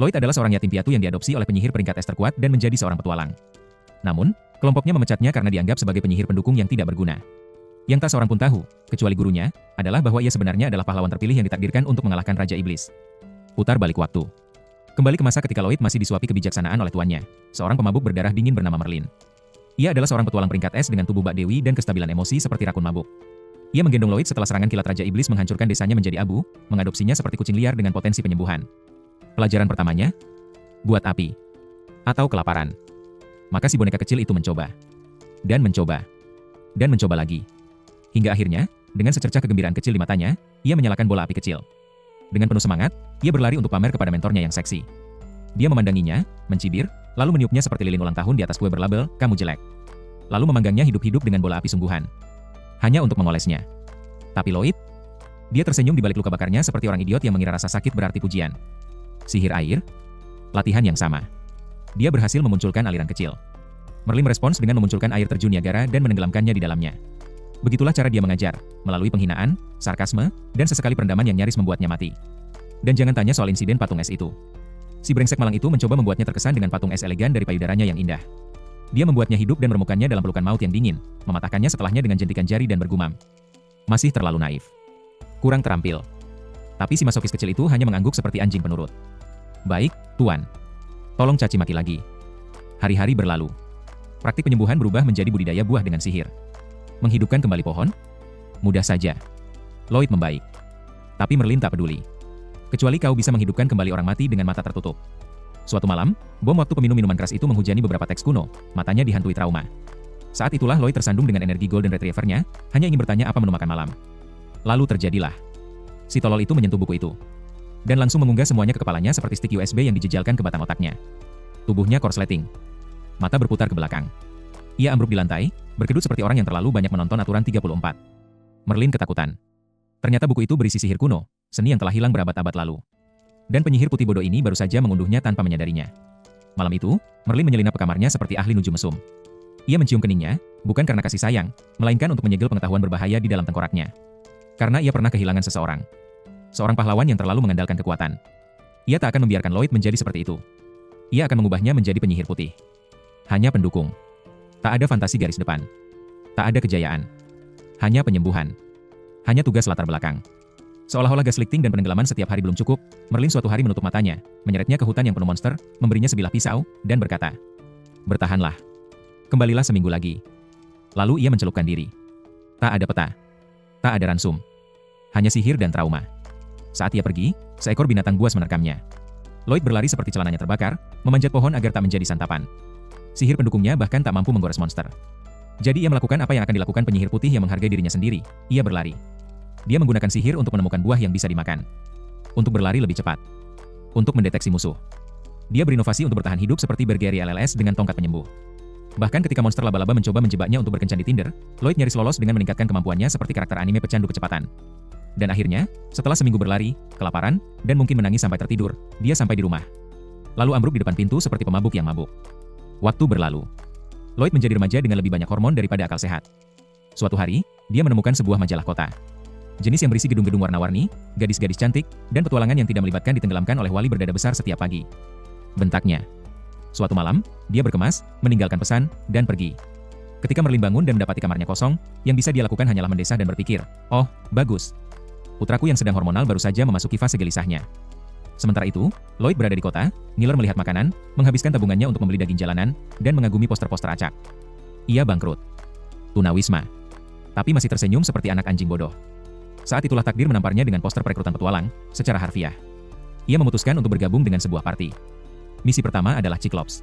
Lloyd adalah seorang yatim piatu yang diadopsi oleh penyihir peringkat S terkuat dan menjadi seorang petualang. Namun, kelompoknya memecatnya karena dianggap sebagai penyihir pendukung yang tidak berguna. Yang tak seorang pun tahu, kecuali gurunya, adalah bahwa ia sebenarnya adalah pahlawan terpilih yang ditakdirkan untuk mengalahkan Raja Iblis. Putar balik waktu. Kembali ke masa ketika Lloyd masih disuapi kebijaksanaan oleh tuannya, seorang pemabuk berdarah dingin bernama Merlin. Ia adalah seorang petualang peringkat S dengan tubuh bak dewi dan kestabilan emosi seperti rakun mabuk. Ia menggendong Lloyd setelah serangan kilat Raja Iblis menghancurkan desanya menjadi abu, mengadopsinya seperti kucing liar dengan potensi penyembuhan. Pelajaran pertamanya, buat api. Atau kelaparan. Maka si boneka kecil itu mencoba. Dan mencoba. Dan mencoba lagi. Hingga akhirnya, dengan secercah kegembiraan kecil di matanya, ia menyalakan bola api kecil. Dengan penuh semangat, ia berlari untuk pamer kepada mentornya yang seksi. Dia memandanginya, mencibir, lalu meniupnya seperti lilin ulang tahun di atas kue berlabel, "Kamu jelek." Lalu memanggangnya hidup-hidup dengan bola api sungguhan. Hanya untuk memolesnya. Tapi Lloyd, dia tersenyum di balik luka bakarnya seperti orang idiot yang mengira rasa sakit berarti pujian. Sihir air. Latihan yang sama. Dia berhasil memunculkan aliran kecil. Merlin merespons dengan memunculkan air terjun Niagara dan menenggelamkannya di dalamnya. Begitulah cara dia mengajar, melalui penghinaan, sarkasme, dan sesekali perendaman yang nyaris membuatnya mati. Dan jangan tanya soal insiden patung es itu. Si brengsek malang itu mencoba membuatnya terkesan dengan patung es elegan dari payudaranya yang indah. Dia membuatnya hidup dan meremukannya dalam pelukan maut yang dingin, mematahkannya setelahnya dengan jentikan jari dan bergumam. Masih terlalu naif. Kurang terampil. Tapi si masokis kecil itu hanya mengangguk seperti anjing penurut. Baik, Tuan. Tolong caci maki lagi. Hari-hari berlalu. Praktik penyembuhan berubah menjadi budidaya buah dengan sihir. Menghidupkan kembali pohon? Mudah saja. Lloyd membaik. Tapi Merlin tak peduli. Kecuali kau bisa menghidupkan kembali orang mati dengan mata tertutup. Suatu malam, bom waktu peminum minuman keras itu menghujani beberapa teks kuno, matanya dihantui trauma. Saat itulah Lloyd tersandung dengan energi Golden Retriever-nya, hanya ingin bertanya apa menu makan malam. Lalu terjadilah. Si tolol itu menyentuh buku itu. Dan langsung mengunggah semuanya ke kepalanya seperti stik USB yang dijejalkan ke batang otaknya. Tubuhnya korsleting. Mata berputar ke belakang. Ia ambruk di lantai, berkedut seperti orang yang terlalu banyak menonton aturan 34. Merlin ketakutan. Ternyata buku itu berisi sihir kuno, seni yang telah hilang berabad-abad lalu. Dan penyihir putih bodoh ini baru saja mengunduhnya tanpa menyadarinya. Malam itu, Merlin menyelinap ke kamarnya seperti ahli nuju mesum. Ia mencium keningnya, bukan karena kasih sayang, melainkan untuk menyegel pengetahuan berbahaya di dalam tengkoraknya. Karena ia pernah kehilangan seseorang. Seorang pahlawan yang terlalu mengandalkan kekuatan. Ia tak akan membiarkan Lloyd menjadi seperti itu. Ia akan mengubahnya menjadi penyihir putih. Hanya pendukung. Tak ada fantasi garis depan. Tak ada kejayaan. Hanya penyembuhan. Hanya tugas latar belakang. Seolah-olah gas lifting dan penenggelaman setiap hari belum cukup, Merlin suatu hari menutup matanya, menyeretnya ke hutan yang penuh monster, memberinya sebilah pisau, dan berkata, "Bertahanlah. Kembalilah seminggu lagi." Lalu ia mencelupkan diri. Tak ada peta. Tak ada ransum. Hanya sihir dan trauma. Saat ia pergi, seekor binatang buas menerkamnya. Lloyd berlari seperti celananya terbakar, memanjat pohon agar tak menjadi santapan. Sihir pendukungnya bahkan tak mampu menggores monster. Jadi ia melakukan apa yang akan dilakukan penyihir putih yang menghargai dirinya sendiri, ia berlari. Dia menggunakan sihir untuk menemukan buah yang bisa dimakan. Untuk berlari lebih cepat. Untuk mendeteksi musuh. Dia berinovasi untuk bertahan hidup seperti Bergeri LLS dengan tongkat penyembuh. Bahkan ketika monster laba-laba mencoba menjebaknya untuk berkencan di Tinder, Lloyd nyaris lolos dengan meningkatkan kemampuannya seperti karakter anime pecandu kecepatan. Dan akhirnya, setelah seminggu berlari, kelaparan, dan mungkin menangis sampai tertidur, dia sampai di rumah. Lalu ambruk di depan pintu seperti pemabuk yang mabuk. Waktu berlalu. Lloyd menjadi remaja dengan lebih banyak hormon daripada akal sehat. Suatu hari, dia menemukan sebuah majalah kota. Jenis yang berisi gedung-gedung warna-warni, gadis-gadis cantik, dan petualangan yang tidak melibatkan ditenggelamkan oleh wali berdada besar setiap pagi. Bentaknya. Suatu malam, dia berkemas, meninggalkan pesan, dan pergi. Ketika Merlin bangun dan mendapati kamarnya kosong, yang bisa dia lakukan hanyalah mendesah dan berpikir, "Oh, bagus. Putraku yang sedang hormonal baru saja memasuki fase gelisahnya." Sementara itu, Lloyd berada di kota, ngiler melihat makanan, menghabiskan tabungannya untuk membeli daging jalanan, dan mengagumi poster-poster acak. Ia bangkrut. Tunawisma. Tapi masih tersenyum seperti anak anjing bodoh. Saat itulah takdir menamparnya dengan poster perekrutan petualang, secara harfiah. Ia memutuskan untuk bergabung dengan sebuah party. Misi pertama adalah Cyclops.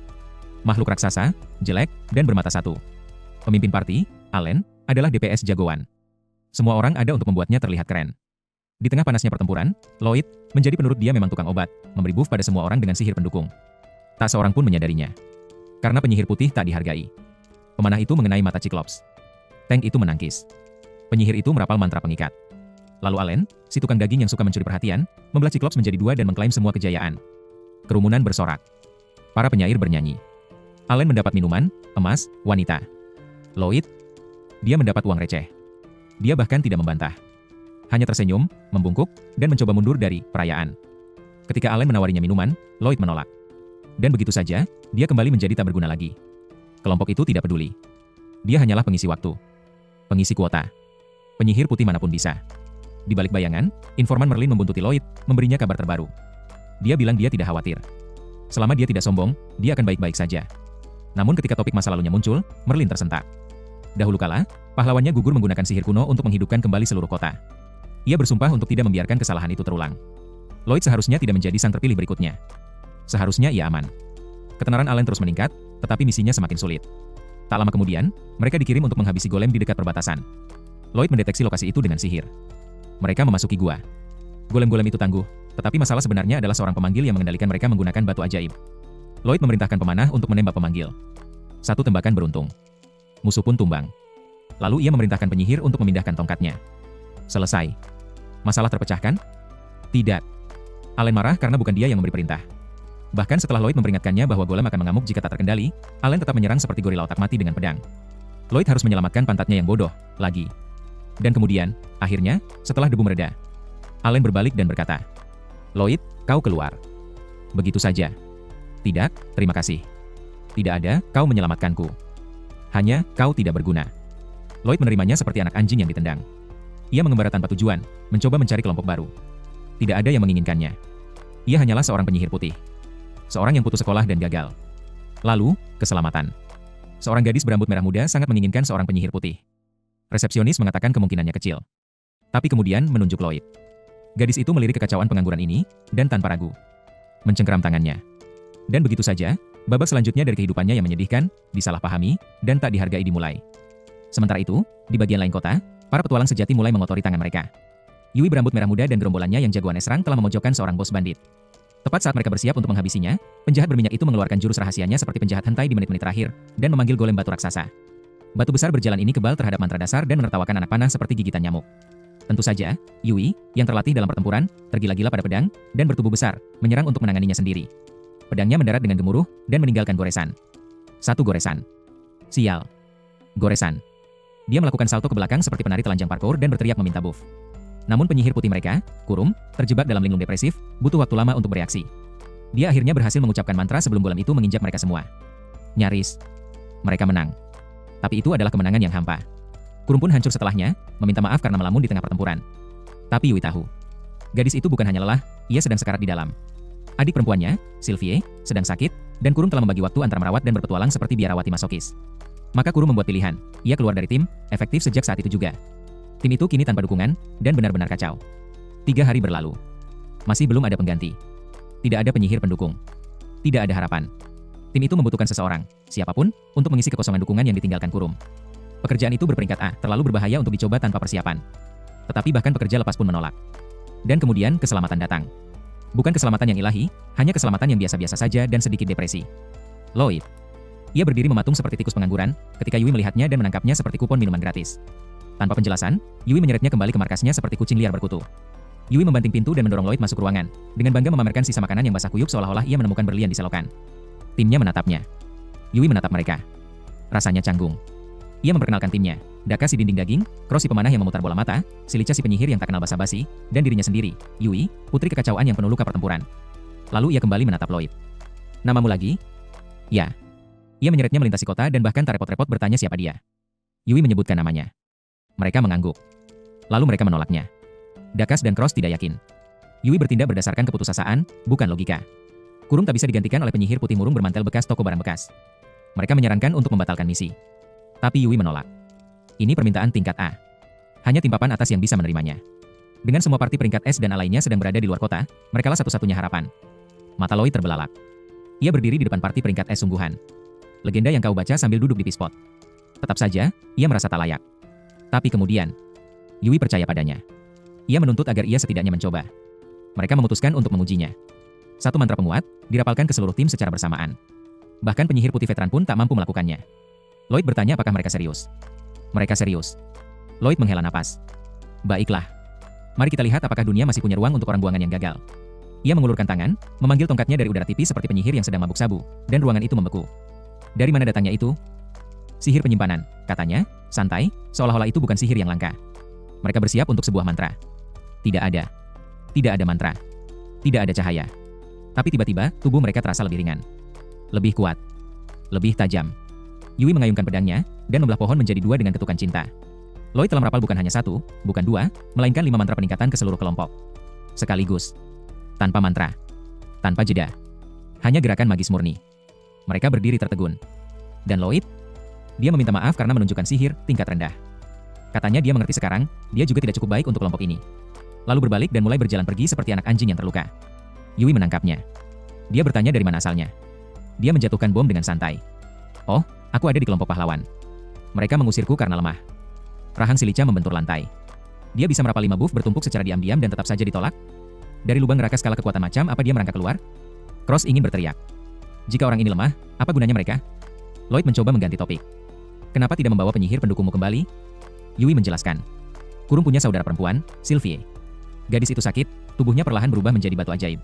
Makhluk raksasa, jelek, dan bermata satu. Pemimpin party, Allen, adalah DPS jagoan. Semua orang ada untuk membuatnya terlihat keren. Di tengah panasnya pertempuran, Lloyd, menjadi penurut dia memang tukang obat, memberi buff pada semua orang dengan sihir pendukung. Tak seorang pun menyadarinya. Karena penyihir putih tak dihargai. Pemanah itu mengenai mata Cyclops. Tank itu menangkis. Penyihir itu merapal mantra pengikat. Lalu Allen, si tukang daging yang suka mencuri perhatian, membelah Cyclops menjadi dua dan mengklaim semua kejayaan. Kerumunan bersorak. Para penyair bernyanyi. Allen mendapat minuman, emas, wanita. Lloyd, dia mendapat uang receh. Dia bahkan tidak membantah. Hanya tersenyum, membungkuk, dan mencoba mundur dari perayaan. Ketika Allen menawarinya minuman, Lloyd menolak. Dan begitu saja, dia kembali menjadi tak berguna lagi. Kelompok itu tidak peduli. Dia hanyalah pengisi waktu. Pengisi kuota. Penyihir putih manapun bisa. Di balik bayangan, informan Merlin membuntuti Lloyd, memberinya kabar terbaru. Dia bilang dia tidak khawatir. Selama dia tidak sombong, dia akan baik-baik saja. Namun ketika topik masa lalunya muncul, Merlin tersentak. Dahulu kala, pahlawannya gugur menggunakan sihir kuno untuk menghidupkan kembali seluruh kota. Ia bersumpah untuk tidak membiarkan kesalahan itu terulang. Lloyd seharusnya tidak menjadi sang terpilih berikutnya. Seharusnya ia aman. Ketenaran Allen terus meningkat, tetapi misinya semakin sulit. Tak lama kemudian, mereka dikirim untuk menghabisi golem di dekat perbatasan. Lloyd mendeteksi lokasi itu dengan sihir. Mereka memasuki gua. Golem-golem itu tangguh, tetapi masalah sebenarnya adalah seorang pemanggil yang mengendalikan mereka menggunakan batu ajaib. Lloyd memerintahkan pemanah untuk menembak pemanggil. Satu tembakan beruntung. Musuh pun tumbang. Lalu ia memerintahkan penyihir untuk memindahkan tongkatnya. Selesai. Masalah terpecahkan? Tidak. Allen marah karena bukan dia yang memberi perintah. Bahkan setelah Lloyd memperingatkannya bahwa golem akan mengamuk jika tak terkendali, Allen tetap menyerang seperti gorila otak mati dengan pedang. Lloyd harus menyelamatkan pantatnya yang bodoh, lagi. Dan kemudian, akhirnya, setelah debu mereda, Allen berbalik dan berkata, "Lloyd, kau keluar." Begitu saja. Tidak, terima kasih. Tidak ada, kau menyelamatkanku. Hanya, kau tidak berguna. Lloyd menerimanya seperti anak anjing yang ditendang. Ia mengembara tanpa tujuan, mencoba mencari kelompok baru. Tidak ada yang menginginkannya. Ia hanyalah seorang penyihir putih. Seorang yang putus sekolah dan gagal. Lalu, keselamatan. Seorang gadis berambut merah muda sangat menginginkan seorang penyihir putih. Resepsionis mengatakan kemungkinannya kecil. Tapi kemudian menunjuk Lloyd. Gadis itu melirik kekacauan pengangguran ini, dan tanpa ragu, mencengkeram tangannya. Dan begitu saja, babak selanjutnya dari kehidupannya yang menyedihkan, disalahpahami, dan tak dihargai dimulai. Sementara itu, di bagian lain kota, para petualang sejati mulai mengotori tangan mereka. Yui berambut merah muda dan gerombolannya yang jagoannya serang telah memojokkan seorang bos bandit. Tepat saat mereka bersiap untuk menghabisinya, penjahat berminyak itu mengeluarkan jurus rahasianya seperti penjahat hentai di menit-menit terakhir, dan memanggil golem batu raksasa. Batu besar berjalan ini kebal terhadap mantra dasar dan menertawakan anak panah seperti gigitan nyamuk. Tentu saja, Yui, yang terlatih dalam pertempuran, tergila-gila pada pedang, dan bertubuh besar, menyerang untuk menanganinya sendiri. Pedangnya mendarat dengan gemuruh, dan meninggalkan goresan. Satu goresan. Sial. Goresan. Dia melakukan salto ke belakang seperti penari telanjang parkour dan berteriak meminta buff. Namun penyihir putih mereka, Kurum, terjebak dalam linglung depresif, butuh waktu lama untuk bereaksi. Dia akhirnya berhasil mengucapkan mantra sebelum golem itu menginjak mereka semua. Nyaris. Mereka menang. Tapi itu adalah kemenangan yang hampa. Kurum pun hancur setelahnya, meminta maaf karena melamun di tengah pertempuran. Tapi Yui tahu. Gadis itu bukan hanya lelah, ia sedang sekarat di dalam. Adik perempuannya, Sylvie, sedang sakit, dan Kurum telah membagi waktu antara merawat dan berpetualang seperti biarawati masokis. Maka Kurum membuat pilihan, ia keluar dari tim, efektif sejak saat itu juga. Tim itu kini tanpa dukungan, dan benar-benar kacau. 3 hari berlalu. Masih belum ada pengganti. Tidak ada penyihir pendukung. Tidak ada harapan. Tim itu membutuhkan seseorang, siapapun, untuk mengisi kekosongan dukungan yang ditinggalkan Kurum. Pekerjaan itu berperingkat A, terlalu berbahaya untuk dicoba tanpa persiapan. Tetapi bahkan pekerja lepas pun menolak. Dan kemudian keselamatan datang. Bukan keselamatan yang ilahi, hanya keselamatan yang biasa-biasa saja dan sedikit depresi. Lloyd. Ia berdiri mematung seperti tikus pengangguran, ketika Yui melihatnya dan menangkapnya seperti kupon minuman gratis. Tanpa penjelasan, Yui menyeretnya kembali ke markasnya seperti kucing liar berkutu. Yui membanting pintu dan mendorong Lloyd masuk ruangan, dengan bangga memamerkan sisa makanan yang basah kuyup seolah-olah ia menemukan berlian di selokan. Timnya menatapnya. Yui menatap mereka. Rasanya canggung. Ia memperkenalkan timnya, Daka si dinding daging, Cross si pemanah yang memutar bola mata, Silica si penyihir yang tak kenal basa-basi, dan dirinya sendiri, Yui, putri kekacauan yang penuh luka pertempuran. Lalu ia kembali menatap Lloyd. Namamu lagi? Ya. Ia menyeretnya melintasi kota dan bahkan tak repot-repot bertanya siapa dia. Yui menyebutkan namanya. Mereka mengangguk. Lalu mereka menolaknya. Dakas dan Cross tidak yakin. Yui bertindak berdasarkan keputusasaan, bukan logika. Kurum tak bisa digantikan oleh penyihir putih murung bermantel bekas toko barang bekas. Mereka menyarankan untuk membatalkan misi. Tapi Yui menolak. Ini permintaan tingkat A. Hanya tim papan atas yang bisa menerimanya. Dengan semua parti peringkat S dan A lainnya sedang berada di luar kota, merekalah satu-satunya harapan. Mata Lloyd terbelalak. Ia berdiri di depan parti peringkat S sungguhan. Legenda yang kau baca sambil duduk di pispot. Tetap saja, ia merasa tak layak. Tapi kemudian, Yui percaya padanya. Ia menuntut agar ia setidaknya mencoba. Mereka memutuskan untuk mengujinya. Satu mantra penguat, dirapalkan ke seluruh tim secara bersamaan. Bahkan penyihir putih veteran pun tak mampu melakukannya. Lloyd bertanya apakah mereka serius. Mereka serius. Lloyd menghela napas. Baiklah. Mari kita lihat apakah dunia masih punya ruang untuk orang buangan yang gagal. Ia mengulurkan tangan, memanggil tongkatnya dari udara tipis seperti penyihir yang sedang mabuk sabu, dan ruangan itu membeku. Dari mana datangnya itu? Sihir penyimpanan, katanya, santai, seolah-olah itu bukan sihir yang langka. Mereka bersiap untuk sebuah mantra. Tidak ada. Tidak ada mantra. Tidak ada cahaya. Tapi tiba-tiba, tubuh mereka terasa lebih ringan. Lebih kuat. Lebih tajam. Yui mengayunkan pedangnya, dan membelah pohon menjadi dua dengan ketukan cinta. Lloyd telah merapal bukan hanya satu, bukan dua, melainkan 5 mantra peningkatan ke seluruh kelompok. Sekaligus. Tanpa mantra. Tanpa jeda. Hanya gerakan magis murni. Mereka berdiri tertegun. Dan Lloyd? Dia meminta maaf karena menunjukkan sihir tingkat rendah. Katanya dia mengerti sekarang, dia juga tidak cukup baik untuk kelompok ini. Lalu berbalik dan mulai berjalan pergi seperti anak anjing yang terluka. Yui menangkapnya. Dia bertanya dari mana asalnya. Dia menjatuhkan bom dengan santai. Oh, aku ada di kelompok pahlawan. Mereka mengusirku karena lemah. Rahang si Licha membentur lantai. Dia bisa merapal 5 buff bertumpuk secara diam-diam dan tetap saja ditolak? Dari lubang neraka skala kekuatan macam apa dia merangkak keluar? Cross ingin berteriak. Jika orang ini lemah, apa gunanya mereka? Lloyd mencoba mengganti topik. Kenapa tidak membawa penyihir pendukungmu kembali? Yui menjelaskan. Kurung punya saudara perempuan, Sylvie. Gadis itu sakit, tubuhnya perlahan berubah menjadi batu ajaib.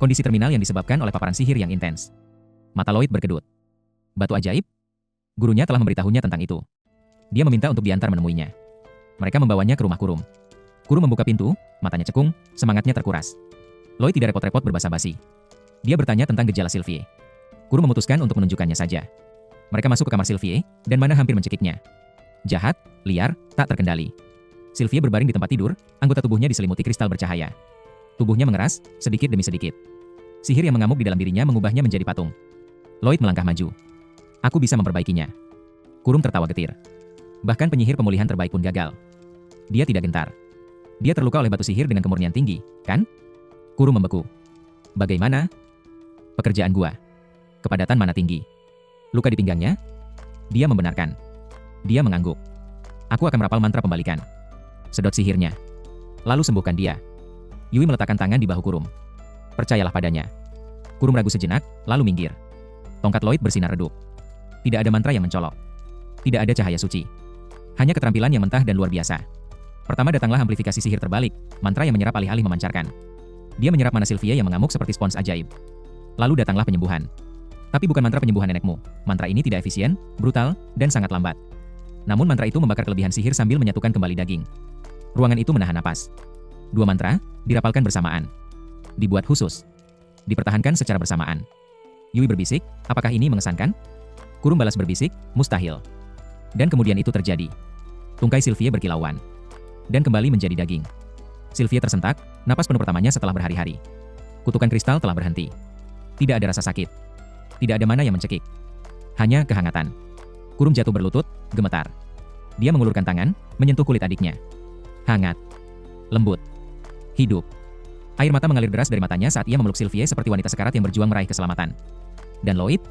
Kondisi terminal yang disebabkan oleh paparan sihir yang intens. Mata Lloyd berkedut. Batu ajaib? Gurunya telah memberitahunya tentang itu. Dia meminta untuk diantar menemuinya. Mereka membawanya ke rumah Kurung. Kurung membuka pintu, matanya cekung, semangatnya terkuras. Lloyd tidak repot-repot berbasa-basi. Dia bertanya tentang gejala Sylvie. Kurung memutuskan untuk menunjukkannya saja. Mereka masuk ke kamar Sylvie, dan Mana hampir mencekiknya. Jahat, liar, tak terkendali. Sylvie berbaring di tempat tidur, anggota tubuhnya diselimuti kristal bercahaya. Tubuhnya mengeras, sedikit demi sedikit. Sihir yang mengamuk di dalam dirinya mengubahnya menjadi patung. Lloyd melangkah maju. Aku bisa memperbaikinya. Kurung tertawa getir. Bahkan penyihir pemulihan terbaik pun gagal. Dia tidak gentar. Dia terluka oleh batu sihir dengan kemurnian tinggi, kan? Kurung membeku. Bagaimana? Pekerjaan gua. Kepadatan mana tinggi. Luka di pinggangnya? Dia membenarkan. Dia mengangguk. Aku akan merapal mantra pembalikan. Sedot sihirnya. Lalu sembuhkan dia. Yui meletakkan tangan di bahu Kurung. Percayalah padanya. Kurung ragu sejenak, lalu minggir. Tongkat Lloyd bersinar redup. Tidak ada mantra yang mencolok. Tidak ada cahaya suci. Hanya keterampilan yang mentah dan luar biasa. Pertama datanglah amplifikasi sihir terbalik, mantra yang menyerap alih-alih memancarkan. Dia menyerap mana Sylvie yang mengamuk seperti spons ajaib. Lalu datanglah penyembuhan. Tapi bukan mantra penyembuhan nenekmu. Mantra ini tidak efisien, brutal, dan sangat lambat. Namun mantra itu membakar kelebihan sihir sambil menyatukan kembali daging. Ruangan itu menahan napas. 2 mantra, dirapalkan bersamaan. Dibuat khusus. Dipertahankan secara bersamaan. Yui berbisik, apakah ini mengesankan? Kurung balas berbisik, mustahil. Dan kemudian itu terjadi. Tungkai Sylvie berkilauan. Dan kembali menjadi daging. Sylvie tersentak, napas penuh pertamanya setelah berhari-hari. Kutukan kristal telah berhenti. Tidak ada rasa sakit. Tidak ada mana yang mencekik. Hanya kehangatan. Kurung jatuh berlutut, gemetar. Dia mengulurkan tangan, menyentuh kulit adiknya. Hangat. Lembut. Hidup. Air mata mengalir deras dari matanya saat ia memeluk Sylvie seperti wanita sekarat yang berjuang meraih keselamatan. Dan Lloyd?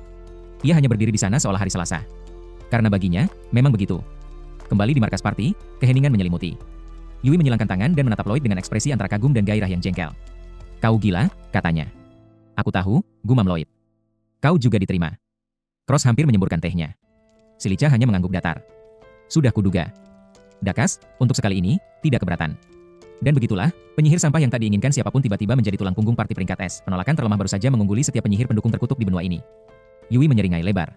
Ia hanya berdiri di sana seolah hari Selasa. Karena baginya, memang begitu. Kembali di markas party, keheningan menyelimuti. Yui menyilangkan tangan dan menatap Lloyd dengan ekspresi antara kagum dan gairah yang jengkel. Kau gila, katanya. Aku tahu, gumam Lloyd. Kau juga diterima. Cross hampir menyemburkan tehnya. Si Licha hanya mengangguk datar. Sudah kuduga. Dakas, untuk sekali ini, tidak keberatan. Dan begitulah, penyihir sampah yang tak diinginkan siapapun tiba-tiba menjadi tulang punggung parti peringkat S. Penolakan terlemah baru saja mengungguli setiap penyihir pendukung terkutuk di benua ini. Yui menyeringai lebar.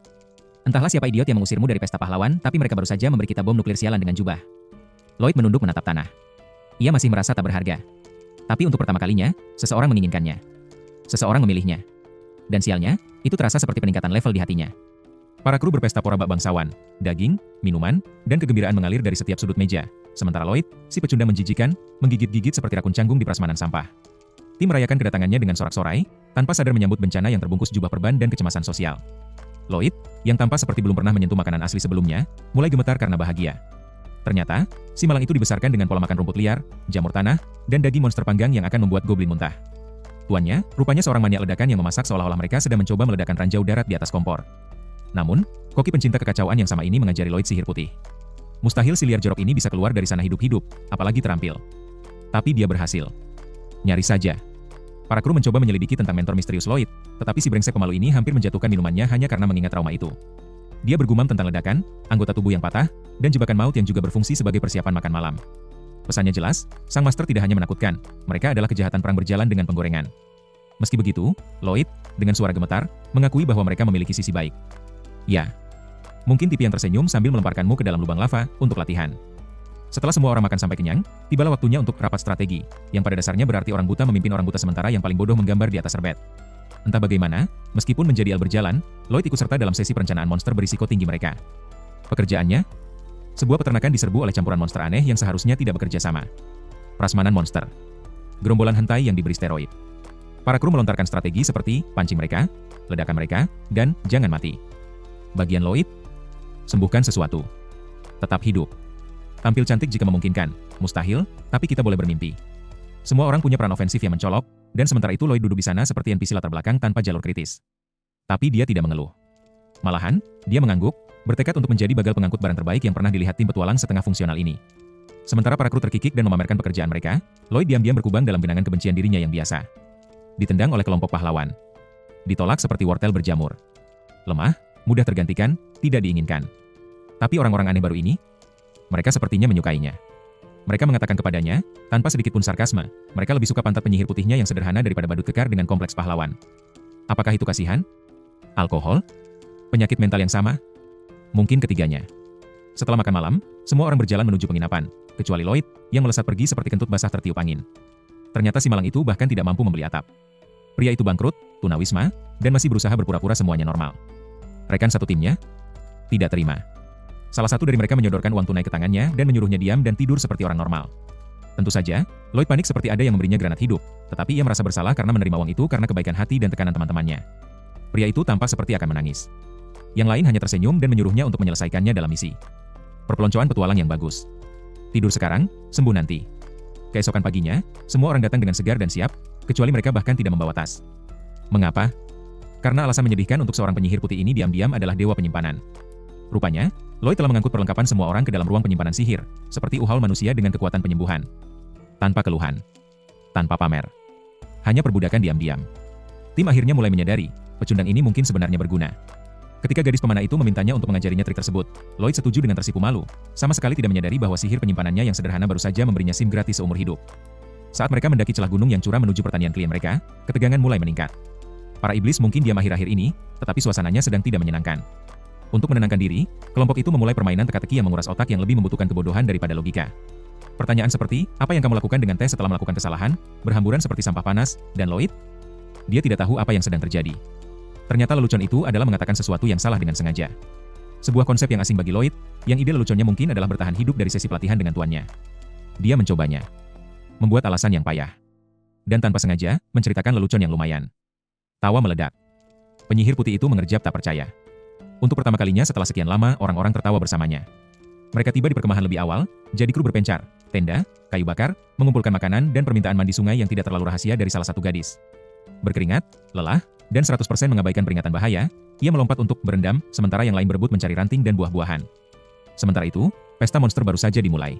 Entahlah siapa idiot yang mengusirmu dari pesta pahlawan, tapi mereka baru saja memberi kita bom nuklir sialan dengan jubah. Lloyd menunduk menatap tanah. Ia masih merasa tak berharga. Tapi untuk pertama kalinya, seseorang menginginkannya. Seseorang memilihnya. Dan sialnya, itu terasa seperti peningkatan level di hatinya. Para kru berpesta pora bak bangsawan, daging, minuman, dan kegembiraan mengalir dari setiap sudut meja. Sementara Lloyd, si pecundang menjijikan, menggigit-gigit seperti rakun canggung di prasmanan sampah. Tim merayakan kedatangannya dengan sorak-sorai, tanpa sadar menyambut bencana yang terbungkus jubah perban dan kecemasan sosial. Lloyd, yang tampak seperti belum pernah menyentuh makanan asli sebelumnya, mulai gemetar karena bahagia. Ternyata, si malang itu dibesarkan dengan pola makan rumput liar, jamur tanah, dan daging monster panggang yang akan membuat goblin muntah. Tuannya, rupanya seorang maniak ledakan yang memasak seolah-olah mereka sedang mencoba meledakkan ranjau darat di atas kompor. Namun, koki pencinta kekacauan yang sama ini mengajari Lloyd sihir putih. Mustahil si liar jorok ini bisa keluar dari sana hidup-hidup, apalagi terampil. Tapi dia berhasil. Nyaris saja. Para kru mencoba menyelidiki tentang mentor misterius Lloyd, tetapi si brengsek pemalu ini hampir menjatuhkan minumannya hanya karena mengingat trauma itu. Dia bergumam tentang ledakan, anggota tubuh yang patah, dan jebakan maut yang juga berfungsi sebagai persiapan makan malam. Pesannya jelas, sang master tidak hanya menakutkan, mereka adalah kejahatan perang berjalan dengan penggorengan. Meski begitu, Lloyd, dengan suara gemetar, mengakui bahwa mereka memiliki sisi baik. Ya. Mungkin tipi yang tersenyum sambil melemparkanmu ke dalam lubang lava untuk latihan. Setelah semua orang makan sampai kenyang, tibalah waktunya untuk rapat strategi, yang pada dasarnya berarti orang buta memimpin orang buta sementara yang paling bodoh menggambar di atas serbet. Entah bagaimana, meskipun menjadi berjalan, Lloyd ikut serta dalam sesi perencanaan monster berisiko tinggi mereka. Pekerjaannya? Sebuah peternakan diserbu oleh campuran monster aneh yang seharusnya tidak bekerja sama. Prasmanan monster. Gerombolan hentai yang diberi steroid. Para kru melontarkan strategi seperti pancing mereka, ledakan mereka, dan jangan mati. Bagian Lloyd? Sembuhkan sesuatu. Tetap hidup. Tampil cantik jika memungkinkan, mustahil, tapi kita boleh bermimpi. Semua orang punya peran ofensif yang mencolok, dan sementara itu Lloyd duduk di sana seperti NPC latar belakang tanpa jalur kritis. Tapi dia tidak mengeluh. Malahan, dia mengangguk, bertekad untuk menjadi bagal pengangkut barang terbaik yang pernah dilihat tim petualang setengah fungsional ini. Sementara para kru terkikik dan memamerkan pekerjaan mereka, Lloyd diam-diam berkubang dalam genangan kebencian dirinya yang biasa. Ditendang oleh kelompok pahlawan. Ditolak seperti wortel berjamur. Lemah, mudah tergantikan, tidak diinginkan. Tapi orang-orang aneh baru ini, mereka sepertinya menyukainya. Mereka mengatakan kepadanya, tanpa sedikit pun sarkasme, mereka lebih suka pantat penyihir putihnya yang sederhana daripada badut kekar dengan kompleks pahlawan. Apakah itu kasihan? Alkohol? Penyakit mental yang sama? Mungkin ketiganya. Setelah makan malam, semua orang berjalan menuju penginapan, kecuali Lloyd, yang melesat pergi seperti kentut basah tertiup angin. Ternyata si malang itu bahkan tidak mampu membeli atap. Pria itu bangkrut, tunawisma, dan masih berusaha berpura-pura semuanya normal. Rekan satu timnya? Tidak terima. Salah satu dari mereka menyodorkan uang tunai ke tangannya dan menyuruhnya diam dan tidur seperti orang normal. Tentu saja, Lloyd panik seperti ada yang memberinya granat hidup, tetapi ia merasa bersalah karena menerima uang itu karena kebaikan hati dan tekanan teman-temannya. Pria itu tampak seperti akan menangis. Yang lain hanya tersenyum dan menyuruhnya untuk menyelesaikannya dalam misi. Perpeloncoan petualang yang bagus. Tidur sekarang, sembuh nanti. Keesokan paginya, semua orang datang dengan segar dan siap, kecuali mereka bahkan tidak membawa tas. Mengapa? Karena alasan menyedihkan untuk seorang penyihir putih ini diam-diam adalah dewa penyimpanan. Rupanya, Lloyd telah mengangkut perlengkapan semua orang ke dalam ruang penyimpanan sihir, seperti uhal manusia dengan kekuatan penyembuhan. Tanpa keluhan. Tanpa pamer. Hanya perbudakan diam-diam. Tim akhirnya mulai menyadari, pecundang ini mungkin sebenarnya berguna. Ketika gadis pemanah itu memintanya untuk mengajarinya trik tersebut, Lloyd setuju dengan tersipu malu, sama sekali tidak menyadari bahwa sihir penyimpanannya yang sederhana baru saja memberinya SIM gratis seumur hidup. Saat mereka mendaki celah gunung yang curam menuju pertanian klien mereka, ketegangan mulai meningkat. Para iblis mungkin diam akhir-akhir ini, tetapi suasananya sedang tidak menyenangkan. Untuk menenangkan diri, kelompok itu memulai permainan teka-teki yang menguras otak yang lebih membutuhkan kebodohan daripada logika. Pertanyaan seperti, apa yang kamu lakukan dengan tes setelah melakukan kesalahan, berhamburan seperti sampah panas, dan Lloyd? Dia tidak tahu apa yang sedang terjadi. Ternyata lelucon itu adalah mengatakan sesuatu yang salah dengan sengaja. Sebuah konsep yang asing bagi Lloyd, yang ide leluconnya mungkin adalah bertahan hidup dari sesi pelatihan dengan tuannya. Dia mencobanya. Membuat alasan yang payah. Dan tanpa sengaja, menceritakan lelucon yang lumayan. Tawa meledak. Penyihir putih itu mengerjap tak percaya. Untuk pertama kalinya setelah sekian lama, orang-orang tertawa bersamanya. Mereka tiba di perkemahan lebih awal, jadi kru berpencar, tenda, kayu bakar, mengumpulkan makanan dan permintaan mandi sungai yang tidak terlalu rahasia dari salah satu gadis. Berkeringat, lelah, dan 100% mengabaikan peringatan bahaya, ia melompat untuk berendam, sementara yang lain berebut mencari ranting dan buah-buahan. Sementara itu, pesta monster baru saja dimulai.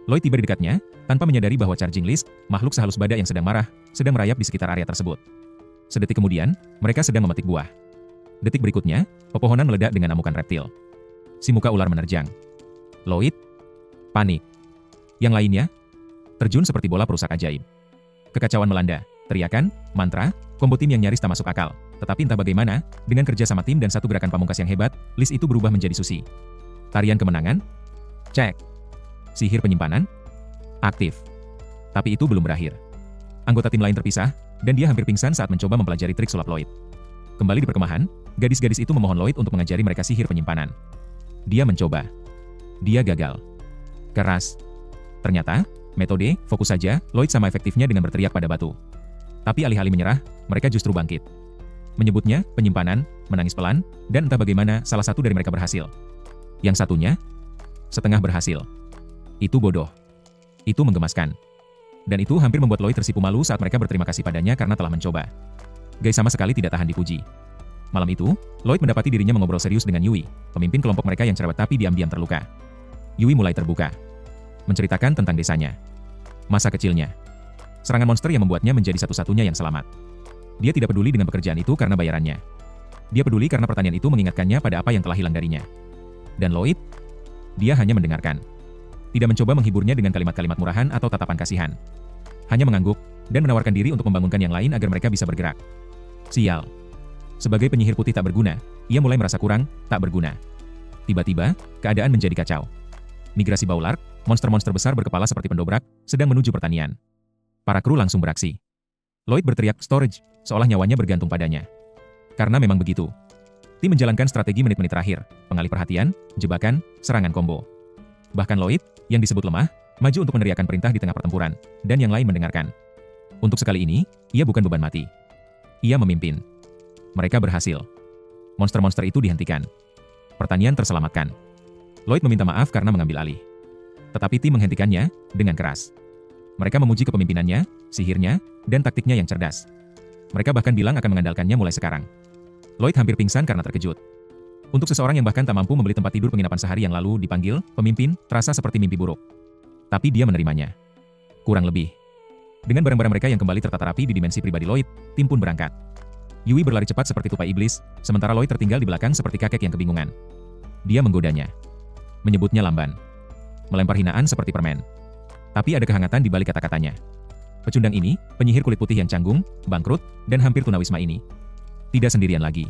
Lloyd tiba di dekatnya, tanpa menyadari bahwa Charging List, makhluk sehalus badak yang sedang marah, sedang merayap di sekitar area tersebut. Sedetik kemudian, mereka sedang memetik buah. Detik berikutnya, pepohonan meledak dengan amukan reptil. Si muka ular menerjang. Lloyd panik. Yang lainnya terjun seperti bola perusak ajaib. Kekacauan melanda, teriakan, mantra, kombo tim yang nyaris tak masuk akal. Tetapi entah bagaimana, dengan kerja sama tim dan satu gerakan pamungkas yang hebat, list itu berubah menjadi susi. Tarian kemenangan? Cek. Sihir penyimpanan? Aktif. Tapi itu belum berakhir. Anggota tim lain terpisah, dan dia hampir pingsan saat mencoba mempelajari trik sulap Lloyd. Kembali di perkemahan, gadis-gadis itu memohon Lloyd untuk mengajari mereka sihir penyimpanan. Dia mencoba. Dia gagal. Keras. Ternyata, metode, fokus saja, Lloyd sama efektifnya dengan berteriak pada batu. Tapi alih-alih menyerah, mereka justru bangkit. Menyebutnya, penyimpanan, menangis pelan, dan entah bagaimana salah satu dari mereka berhasil. Yang satunya, setengah berhasil. Itu bodoh. Itu menggemaskan. Dan itu hampir membuat Lloyd tersipu malu saat mereka berterima kasih padanya karena telah mencoba. Guys sama sekali tidak tahan dipuji. Malam itu, Lloyd mendapati dirinya mengobrol serius dengan Yui, pemimpin kelompok mereka yang cerewet tapi diam-diam terluka. Yui mulai terbuka. Menceritakan tentang desanya. Masa kecilnya. Serangan monster yang membuatnya menjadi satu-satunya yang selamat. Dia tidak peduli dengan pekerjaan itu karena bayarannya. Dia peduli karena pertanyaan itu mengingatkannya pada apa yang telah hilang darinya. Dan Lloyd? Dia hanya mendengarkan. Tidak mencoba menghiburnya dengan kalimat-kalimat murahan atau tatapan kasihan. Hanya mengangguk, dan menawarkan diri untuk membangunkan yang lain agar mereka bisa bergerak. Sial. Sebagai penyihir putih tak berguna, ia mulai merasa kurang, tak berguna. Tiba-tiba, keadaan menjadi kacau. Migrasi Baulark, monster-monster besar berkepala seperti pendobrak, sedang menuju pertanian. Para kru langsung beraksi. Lloyd berteriak, "Storage," seolah nyawanya bergantung padanya. Karena memang begitu. Tim menjalankan strategi menit-menit terakhir, pengalih perhatian, jebakan, serangan combo. Bahkan Lloyd, yang disebut lemah, maju untuk meneriakkan perintah di tengah pertempuran, dan yang lain mendengarkan. Untuk sekali ini, ia bukan beban mati. Ia memimpin. Mereka berhasil. Monster-monster itu dihentikan. Pertanian terselamatkan. Lloyd meminta maaf karena mengambil alih. Tetapi tim menghentikannya dengan keras. Mereka memuji kepemimpinannya, sihirnya, dan taktiknya yang cerdas. Mereka bahkan bilang akan mengandalkannya mulai sekarang. Lloyd hampir pingsan karena terkejut. Untuk seseorang yang bahkan tak mampu membeli tempat tidur penginapan sehari yang lalu dipanggil pemimpin, terasa seperti mimpi buruk. Tapi dia menerimanya. Kurang lebih. Dengan barang-barang mereka yang kembali tertata rapi di dimensi pribadi Lloyd, tim pun berangkat. Yui berlari cepat seperti tupai iblis, sementara Lloyd tertinggal di belakang seperti kakek yang kebingungan. Dia menggodanya. Menyebutnya lamban. Melempar hinaan seperti permen. Tapi ada kehangatan di balik kata-katanya. Pecundang ini, penyihir kulit putih yang canggung, bangkrut, dan hampir tunawisma ini. Tidak sendirian lagi.